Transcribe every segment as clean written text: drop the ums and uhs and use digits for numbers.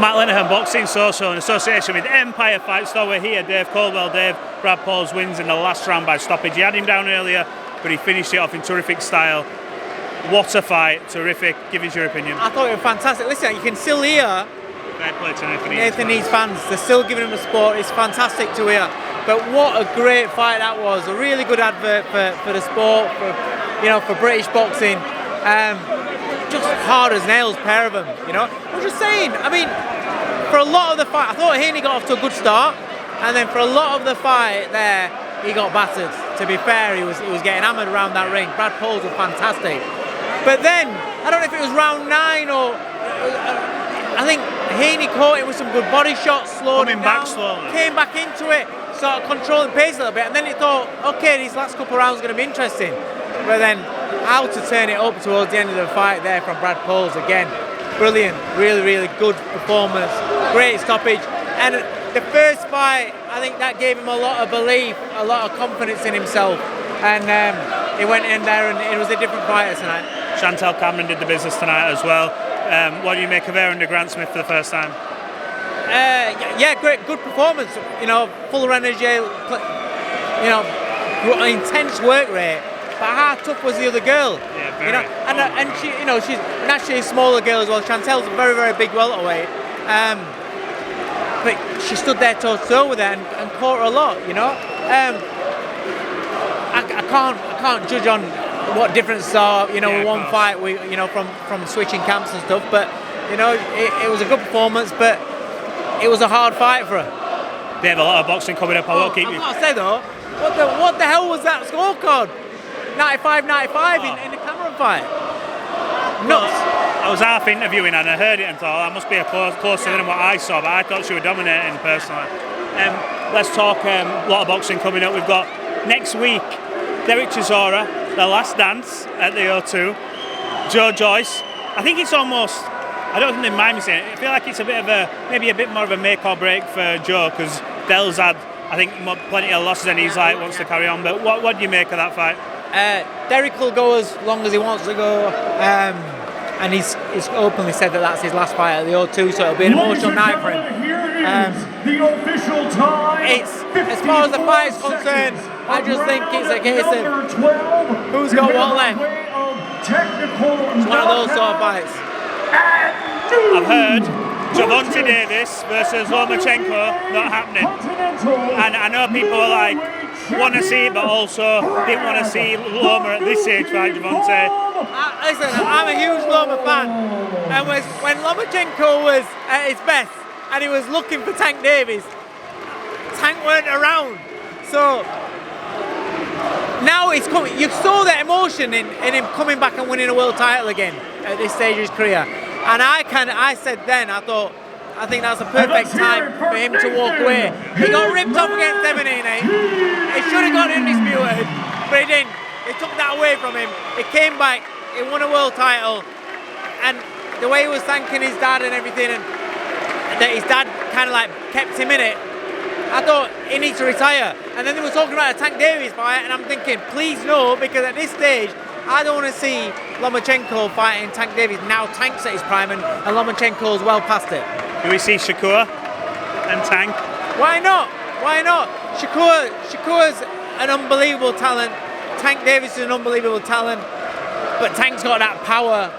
Matt Lenihan Boxing Social in association with Empire Fight Store. We're here, Dave Coldwell. Dave, Brad Pauls wins in the last round by stoppage. He had him down earlier, but he finished it off in terrific style. What a fight, terrific. Give us your opinion. I thought it was fantastic. Listen, you can still hear Fair play to Nathan Heaney's fans. They're still giving him the support. It's fantastic to hear. But what a great fight that was. A really good advert for the sport, for British boxing. Just hard as nails, pair of them, I'm just saying, I mean, for a lot of the fight, I thought Heaney got off to a good start, and then for a lot of the fight there, he got battered. To be fair, he was getting hammered around that ring. Brad Pauls was fantastic. But then, I don't know if it was round 9 or... I think Heaney caught it with some good body shots, slowed him down, came back into it, started controlling pace a little bit, and then he thought, okay, these last couple of rounds are going to be interesting. But then, how to turn it up towards the end of the fight there from Brad Pauls again. Brilliant, really, really good performance, great stoppage. And the first fight, I think that gave him a lot of belief, a lot of confidence in himself. And he went in there and it was a different fighter tonight. Chantelle Cameron did the business tonight as well. What do you make of her under Grant Smith for the first time? Yeah, great, good performance. Full of energy. Intense work rate. But how tough was the other girl? Yeah, very. And she, she's naturally a smaller girl as well. Chantelle's a very, very big welterweight. But she stood there toe to toe with her and caught her a lot. I can't judge on what differences are, one fight from switching camps and stuff, but it was a good performance, but it was a hard fight for her. They have a lot of boxing coming up. I won't keep you. I've got to say though, what the hell was that scorecard? 95-95 in the Cameron fight. Nuts. I was half interviewing and I heard it and thought that must be closer than what I saw, but I thought she was dominating personally. Let's talk a lot of boxing coming up. We've got next week Derek Chisora, The Last Dance at the O2. Joyce. I think it's almost, I don't think they mind me saying it, I feel like it's maybe a bit more of a make or break for Joe, because Dell's had, I think, plenty of losses and he's wants to carry on. But what do you make of that fight? Derek will go as long as he wants to go, and he's openly said that that's his last fight at the O2, so it'll be an emotional night for him. The official time. It's, as far as the fight is concerned, I just think it's a case of who's got what left. It's one of those sort of fights. I've heard Gervonta Davis versus Lomachenko not happening, and I know people are like, want to see it, but also didn't want to see Loma at this age fight Gervonta. Listen, I'm a huge Loma fan, and when Lomachenko was at his best and he was looking for Tank Davis, Tank weren't around. So now he's coming. You saw that emotion in him coming back and winning a world title again at this stage of his career. And I said then, I think that's a perfect time for him to walk away. He got ripped off against Heaney. He should have got undisputed, but he didn't. He took that away from him. He came back, he won a world title, and the way he was thanking his dad and everything, and that his dad kind of like kept him in it, I thought he needs to retire. And then they were talking about a Tank Davis fight, and I'm thinking, please no, because at this stage, I don't want to see Lomachenko fighting Tank Davis. Now Tank's at his prime and Lomachenko's well past it. Do we see Shakur and Tank? Why not? Why not? Shakur's an unbelievable talent. Tank Davis is an unbelievable talent. But Tank's got that power.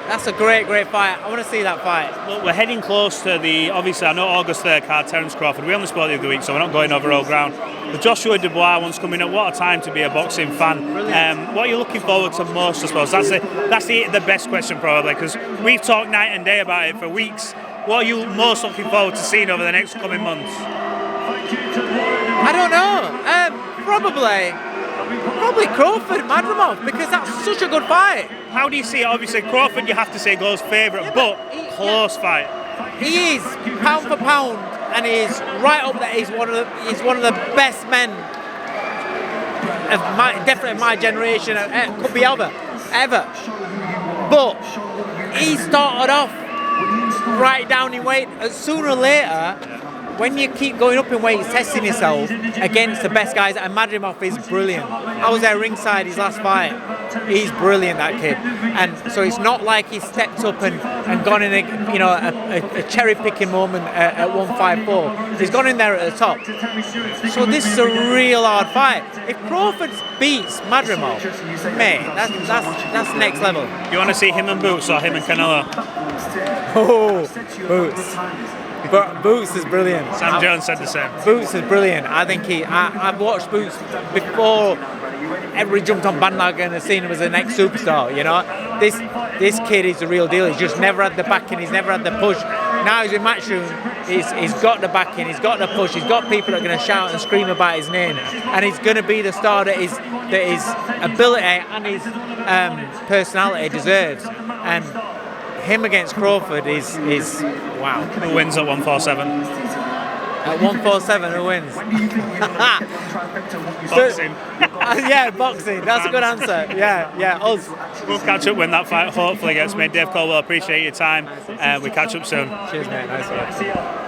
That's a great, great fight. I want to see that fight. Look, we're heading close to obviously I know August 3rd card, Terence Crawford. We only spoke the other week, so we're not going over old ground. The Joshua Dubois one's coming up. What a time to be a boxing fan. What are you looking forward to most, I suppose? That's the best question probably, because we've talked night and day about it for weeks. What are you most looking forward to seeing over the next coming months? I don't know. Probably Crawford, Madrimov, because that's such a good fight. How do you see it? Obviously Crawford, you have to say, goes favourite, but close fight. He is pound for pound, and he is right up there. He's one of the best men of definitely my generation. Could be ever. But he started off right down in weight. Sooner or later, when you keep going up in weights, testing yourself against the best guys, and Madrimov is brilliant. I was there ringside his last fight. He's brilliant, that kid. And so it's not like he stepped up and gone in a cherry picking moment at 154. He's gone in there at the top. So this is a real hard fight. If Crawford beats Madrimov, man, that's next level. You want to see him and Boots or him and Canelo? Oh, Boots. But Boots is brilliant. Sam Jones said the same. Boots is brilliant. I think I've watched Boots before everybody jumped on bandwagon and seen him as the next superstar. You know, this kid is the real deal. He's just never had the backing. He's never had the push. Now he's in Matchroom. He's got the backing. He's got the push. He's got people that are going to shout and scream about his name, and he's going to be the star that his ability and his personality deserves. And him against Crawford is wow. Who wins at 147? At 147, who wins? Boxing. Yeah, boxing. That's a good answer. Yeah, us. We'll catch up when that fight hopefully gets made. Dave Coldwell, appreciate your time. We catch up soon. Cheers, mate. Nice one.